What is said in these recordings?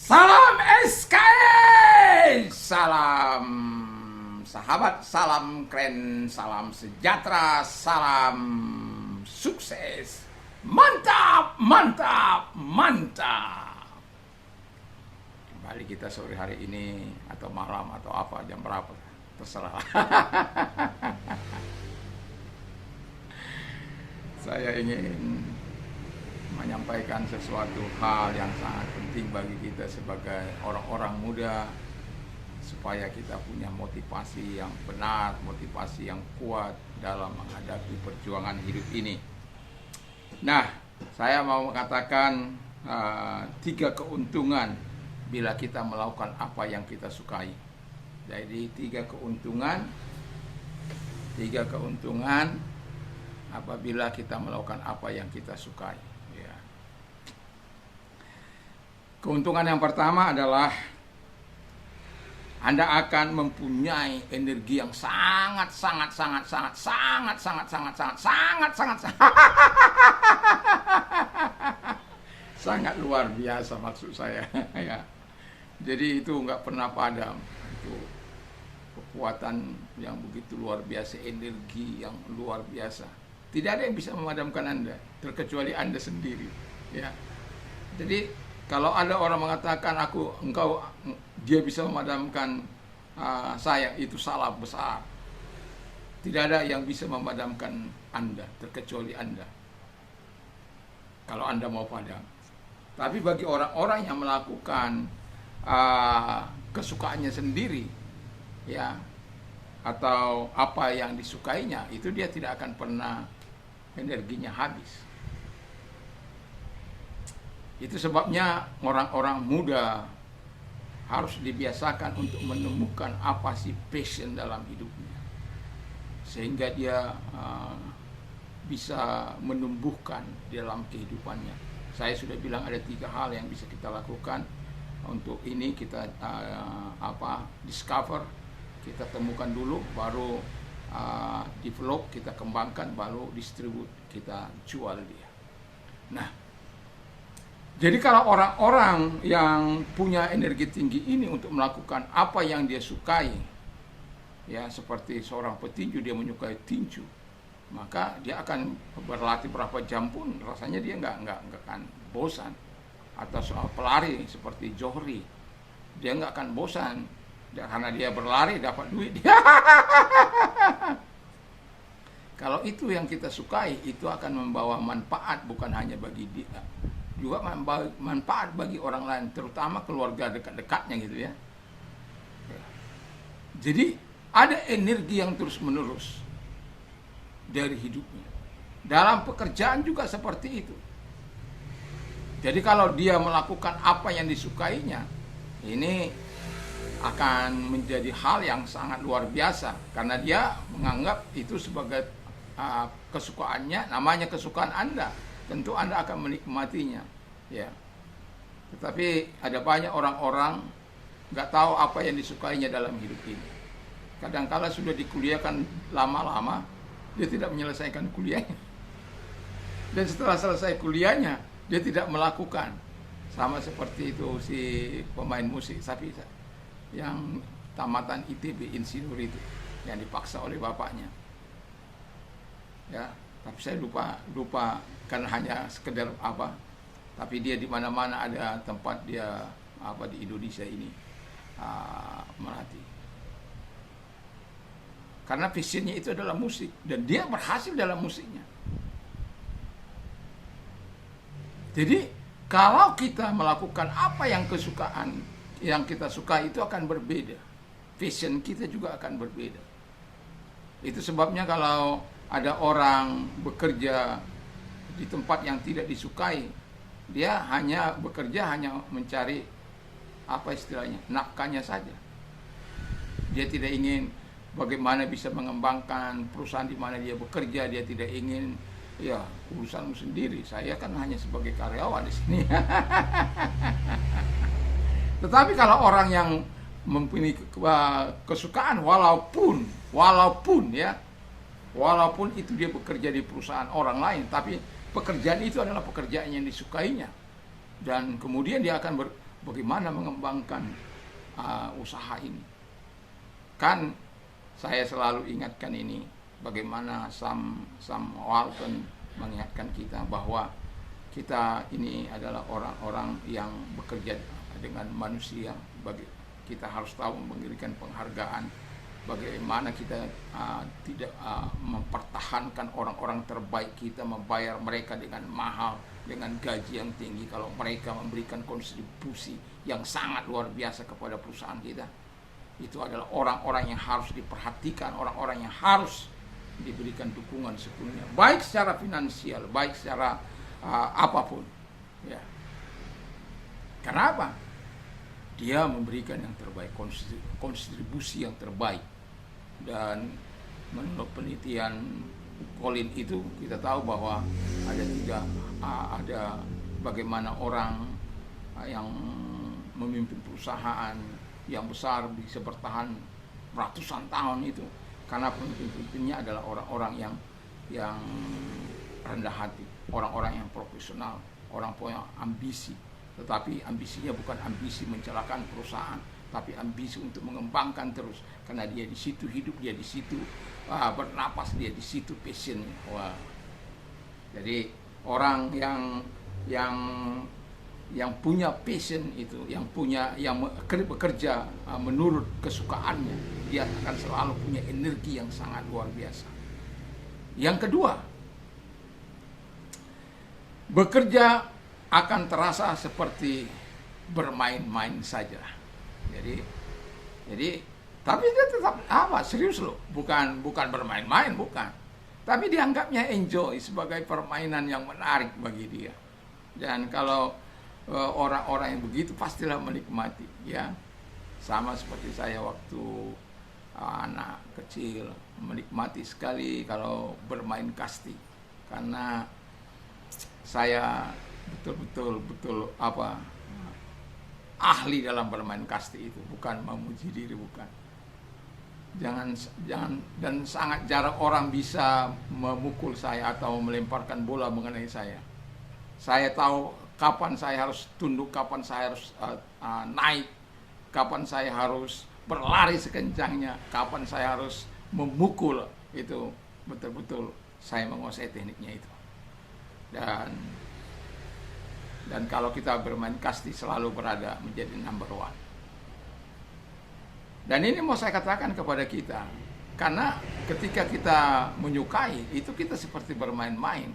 Salam SKS, salam sahabat, salam keren, salam sejahtera, salam sukses. Mantap, mantap, mantap. Kembali kita sore hari ini atau malam atau apa, jam berapa, terserah. Saya ingin menyampaikan sesuatu hal yang sangat penting bagi kita sebagai orang-orang muda, supaya kita punya motivasi yang benar, motivasi yang kuat dalam menghadapi perjuangan hidup ini. Nah, saya mau mengatakan 3 keuntungan bila kita melakukan apa yang kita sukai. Jadi 3 keuntungan apabila kita melakukan apa yang kita sukai. Keuntungan yang pertama adalah Anda akan mempunyai energi yang sangat luar biasa, maksud saya. Ya. Jadi itu nggak pernah padam. Itu kekuatan yang begitu luar biasa, energi yang luar biasa. Tidak ada yang bisa memadamkan Anda, terkecuali Anda sendiri. Ya. Jadi kalau ada orang mengatakan dia bisa memadamkan saya, itu salah besar. Tidak ada yang bisa memadamkan Anda, terkecuali Anda. Kalau Anda mau padam. Tapi bagi orang-orang yang melakukan kesukaannya sendiri, ya, atau apa yang disukainya, itu dia tidak akan pernah energinya habis. Itu sebabnya orang-orang muda harus dibiasakan untuk menemukan apa sih passion dalam hidupnya, sehingga dia bisa menumbuhkan dalam kehidupannya. Saya sudah bilang ada 3 hal yang bisa kita lakukan. Untuk ini kita discover, kita temukan dulu, baru develop, kita kembangkan, baru distribute, kita jual dia. Nah, jadi kalau orang-orang yang punya energi tinggi ini untuk melakukan apa yang dia sukai, ya seperti seorang petinju, dia menyukai tinju, maka dia akan berlatih berapa jam pun rasanya dia nggak akan bosan. Atau soal pelari seperti Johri, dia nggak akan bosan, karena dia berlari dapat duit. Kalau itu yang kita sukai, itu akan membawa manfaat bukan hanya bagi dia, juga manfaat bagi orang lain, terutama keluarga dekat-dekatnya gitu ya. Jadi ada energi yang terus-menerus dari hidupnya. Dalam pekerjaan juga seperti itu. Jadi kalau dia melakukan apa yang disukainya, ini akan menjadi hal yang sangat luar biasa, karena dia menganggap itu sebagai kesukaannya, namanya kesukaan Anda. Tentu Anda akan menikmatinya, ya. Tetapi ada banyak orang-orang nggak tahu apa yang disukainya dalam hidup ini. Kadang-kala sudah dikuliahkan lama-lama, dia tidak menyelesaikan kuliahnya. Dan setelah selesai kuliahnya, dia tidak melakukan. Sama seperti itu si pemain musik, tapi yang tamatan ITB, insinyur itu, yang dipaksa oleh bapaknya. Ya. Tapi saya lupa kan hanya sekedar apa, tapi dia di mana-mana ada tempat dia di Indonesia ini melatih, karena visinya itu adalah musik dan dia berhasil dalam musiknya. Jadi kalau kita melakukan apa yang kita suka, itu akan berbeda, vision kita juga akan berbeda. Itu sebabnya kalau ada orang bekerja di tempat yang tidak disukai, dia hanya bekerja, hanya mencari nafkahnya saja. Dia tidak ingin bagaimana bisa mengembangkan perusahaan di mana dia bekerja. Dia tidak ingin, ya urusanmu sendiri, saya kan hanya sebagai karyawan di sini. Tetapi kalau orang yang mempunyai kesukaan, walaupun itu dia bekerja di perusahaan orang lain, tapi pekerjaan itu adalah pekerjaan yang disukainya, dan kemudian dia akan bagaimana mengembangkan usaha ini. Kan saya selalu ingatkan ini, bagaimana Sam Walton mengingatkan kita bahwa kita ini adalah orang-orang yang bekerja dengan manusia. Kita harus tahu memberikan penghargaan. Bagaimana kita tidak mempertahankan orang-orang terbaik kita, membayar mereka dengan mahal, dengan gaji yang tinggi, kalau mereka memberikan kontribusi yang sangat luar biasa kepada perusahaan kita. Itu adalah orang-orang yang harus diperhatikan, orang-orang yang harus diberikan dukungan sepenuhnya, baik secara finansial, baik secara apapun, ya. Kenapa? Dia memberikan yang terbaik, kontribusi yang terbaik. Dan menurut penelitian Colin itu, kita tahu bahwa ada bagaimana orang yang memimpin perusahaan yang besar bisa bertahan ratusan tahun itu, karena pemimpin-pemimpinnya adalah orang-orang yang rendah hati, orang-orang yang profesional, orang punya ambisi. Tetapi ambisinya bukan ambisi mencelakakan perusahaan, tapi ambisi untuk mengembangkan terus, karena dia di situ hidup, dia di situ bernapas, dia di situ passionnya. Wah. Jadi orang yang punya passion itu, yang bekerja menurut kesukaannya, dia akan selalu punya energi yang sangat luar biasa. Yang kedua, bekerja akan terasa seperti bermain-main saja. Jadi tapi dia tetap serius loh, bukan bermain-main, bukan. Tapi dianggapnya enjoy, sebagai permainan yang menarik bagi dia. Dan kalau orang-orang yang begitu pastilah menikmati, ya. Sama seperti saya waktu anak kecil, menikmati sekali kalau bermain kasti, karena saya betul ahli dalam bermain kasti itu, bukan memuji diri, bukan. Jangan dan sangat jarang orang bisa memukul saya atau melemparkan bola mengenai saya. Saya tahu kapan saya harus tunduk, kapan saya harus naik, kapan saya harus berlari sekencangnya, kapan saya harus memukul. Itu betul-betul saya menguasai tekniknya itu. Dan kalau kita bermain kasti selalu berada menjadi number one. Dan ini mau saya katakan kepada kita, karena ketika kita menyukai, itu kita seperti bermain-main,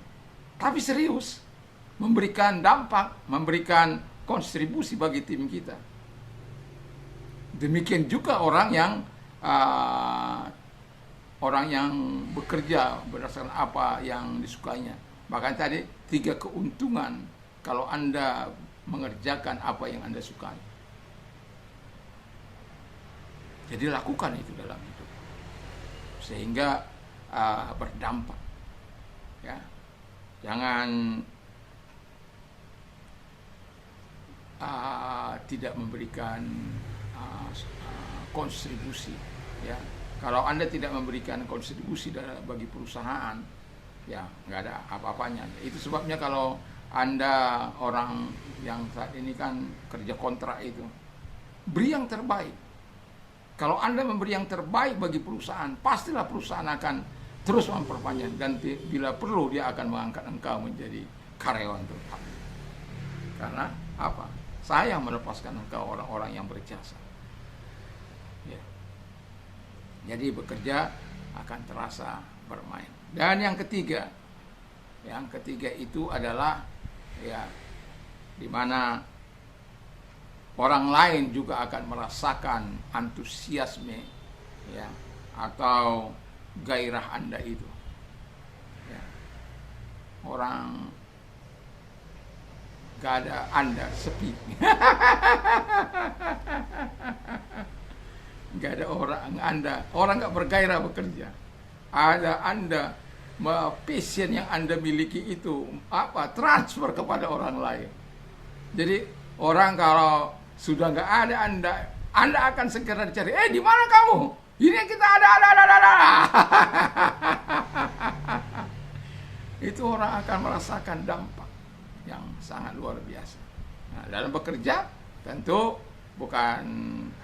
tapi serius, memberikan dampak, memberikan kontribusi bagi tim kita. Demikian juga orang yang bekerja berdasarkan apa yang disukainya. Bahkan tadi 3 keuntungan kalau Anda mengerjakan apa yang Anda sukai. Jadi lakukan itu dalam hidup, sehingga berdampak. Ya, jangan tidak memberikan kontribusi. Ya, kalau Anda tidak memberikan kontribusi bagi perusahaan, ya nggak ada apa-apanya. Itu sebabnya kalau Anda orang yang saat ini kan kerja kontrak itu, beri yang terbaik. Kalau Anda memberi yang terbaik bagi perusahaan, pastilah perusahaan akan terus memperpanjang, dan bila perlu dia akan mengangkat engkau menjadi karyawan tetap. Karena apa? Saya melepaskan engkau orang-orang yang berjasa. Ya. Jadi bekerja akan terasa bermain. Dan yang ketiga itu adalah ya, di mana orang lain juga akan merasakan antusiasme, ya, atau gairah Anda itu. Ya. Orang gak ada Anda sepi. Gak ada orang gak bergairah bekerja. Ada Anda, passion yang Anda miliki itu transfer kepada orang lain. Jadi orang kalau sudah nggak ada Anda akan segera dicari. Di mana kamu? Ini yang kita ada. Itu orang akan merasakan dampak yang sangat luar biasa. Nah, dalam bekerja Tentu bukan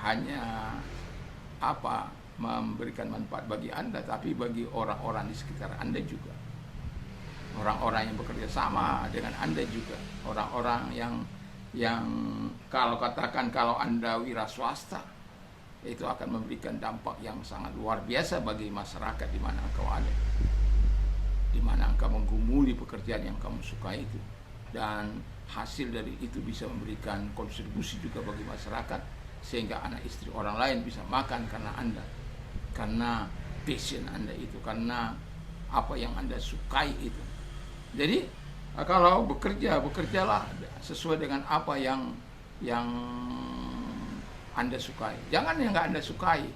hanya memberikan manfaat bagi Anda, tapi bagi orang-orang di sekitar Anda juga. Orang-orang yang bekerja sama dengan Anda juga. Orang-orang yang kalau Anda wira swasta, itu akan memberikan dampak yang sangat luar biasa bagi masyarakat di mana engkau ada. Di mana engkau menggumuli pekerjaan yang kamu suka itu. Dan hasil dari itu bisa memberikan kontribusi juga bagi masyarakat, sehingga anak istri orang lain bisa makan karena Anda, karena passion Anda itu, karena apa yang Anda sukai itu. Jadi kalau bekerjalah sesuai dengan apa yang Anda sukai. Jangan yang nggak Anda sukai,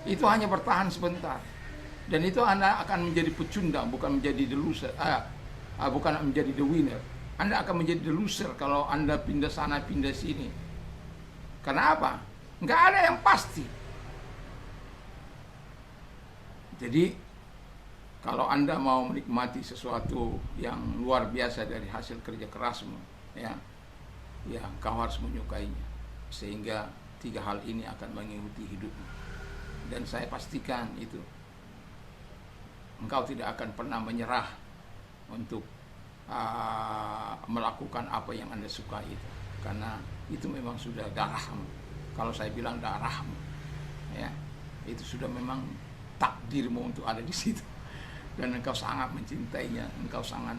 itu hanya bertahan sebentar, dan itu Anda akan menjadi pecundang, bukan menjadi the loser, bukan menjadi the winner. Anda akan menjadi the loser kalau Anda pindah sana, pindah sini. Karena apa? Nggak ada yang pasti. Jadi, kalau Anda mau menikmati sesuatu yang luar biasa dari hasil kerja kerasmu, ya kau harus menyukainya. Sehingga 3 hal ini akan mengikuti hidupmu. Dan saya pastikan itu, engkau tidak akan pernah menyerah untuk melakukan apa yang Anda suka itu, karena itu memang sudah darahmu. Kalau saya bilang darahmu, ya, itu sudah memang takdirmu untuk ada di situ, dan engkau sangat mencintainya, engkau sangat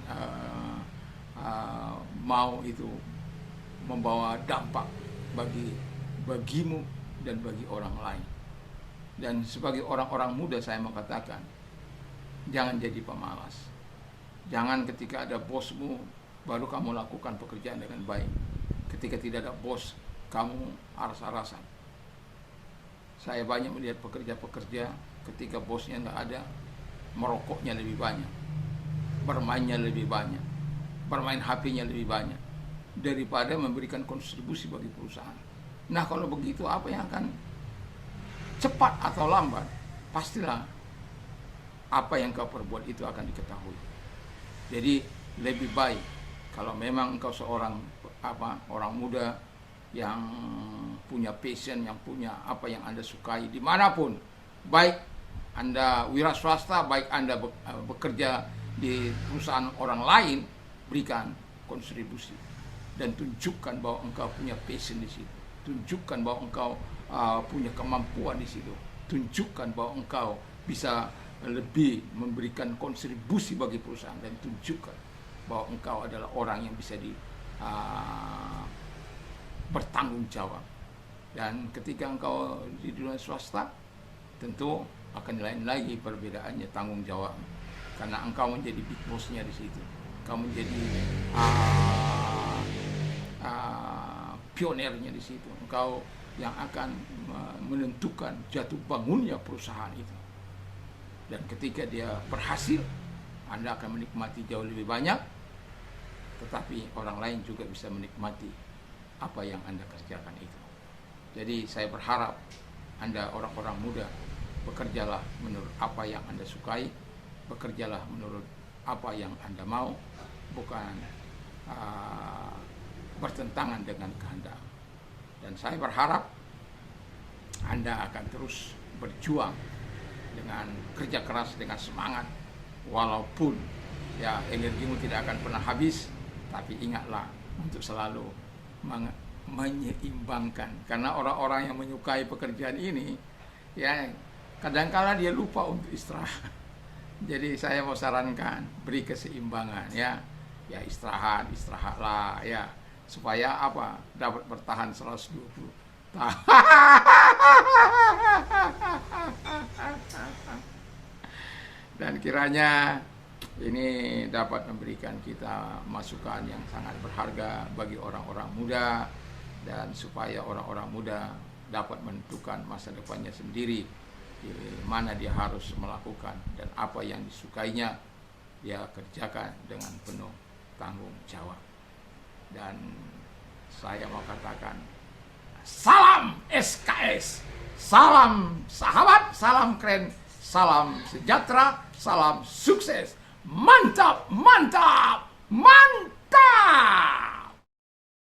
mau itu membawa dampak bagimu dan bagi orang lain. Dan sebagai orang-orang muda saya mau katakan, jangan jadi pemalas. Jangan ketika ada bosmu baru kamu lakukan pekerjaan dengan baik. Ketika tidak ada bos, kamu aras-arasan. Saya banyak melihat pekerja-pekerja ketika bosnya nggak ada, merokoknya lebih banyak, bermainnya lebih banyak, bermain HP-nya lebih banyak, daripada memberikan kontribusi bagi perusahaan. Nah, kalau begitu apa yang akan cepat atau lambat, pastilah apa yang kau perbuat itu akan diketahui. Jadi lebih baik kalau memang engkau seorang orang muda yang punya passion, yang punya apa yang Anda sukai dimanapun, baik Anda wira swasta, baik Anda bekerja di perusahaan orang lain, berikan kontribusi dan tunjukkan bahwa engkau punya passion di situ, tunjukkan bahwa engkau punya kemampuan di situ, tunjukkan bahwa engkau bisa lebih memberikan kontribusi bagi perusahaan, dan tunjukkan bahwa engkau adalah orang yang bisa bertanggung jawab. Dan ketika engkau di dunia swasta, tentu akan lain lagi perbedaannya tanggung jawab, karena engkau menjadi big boss-nya di situ, engkau menjadi pionirnya di situ, engkau yang akan menentukan jatuh bangunnya perusahaan itu. Dan ketika dia berhasil, Anda akan menikmati jauh lebih banyak, tetapi orang lain juga bisa menikmati apa yang Anda kerjakan itu. Jadi saya berharap Anda orang-orang muda, bekerjalah menurut apa yang Anda sukai, bekerjalah menurut apa yang Anda mau, bukan bertentangan dengan kehendak. Dan saya berharap Anda akan terus berjuang dengan kerja keras, dengan semangat, walaupun ya energimu tidak akan pernah habis, tapi ingatlah untuk selalu menyeimbangkan, karena orang-orang yang menyukai pekerjaan ini ya kadang-kala dia lupa untuk istirahat. Jadi saya mau sarankan, beri keseimbangan, ya istirahatlah ya, supaya apa, dapat bertahan 120 tahun. Dan kiranya ini dapat memberikan kita masukan yang sangat berharga bagi orang-orang muda, dan supaya orang-orang muda dapat menentukan masa depannya sendiri, di mana dia harus melakukan dan apa yang disukainya dia kerjakan dengan penuh tanggung jawab. Dan saya mau katakan, salam SKS, salam sahabat, salam keren, salam sejahtera, salam sukses, mantap, mantap, mantap.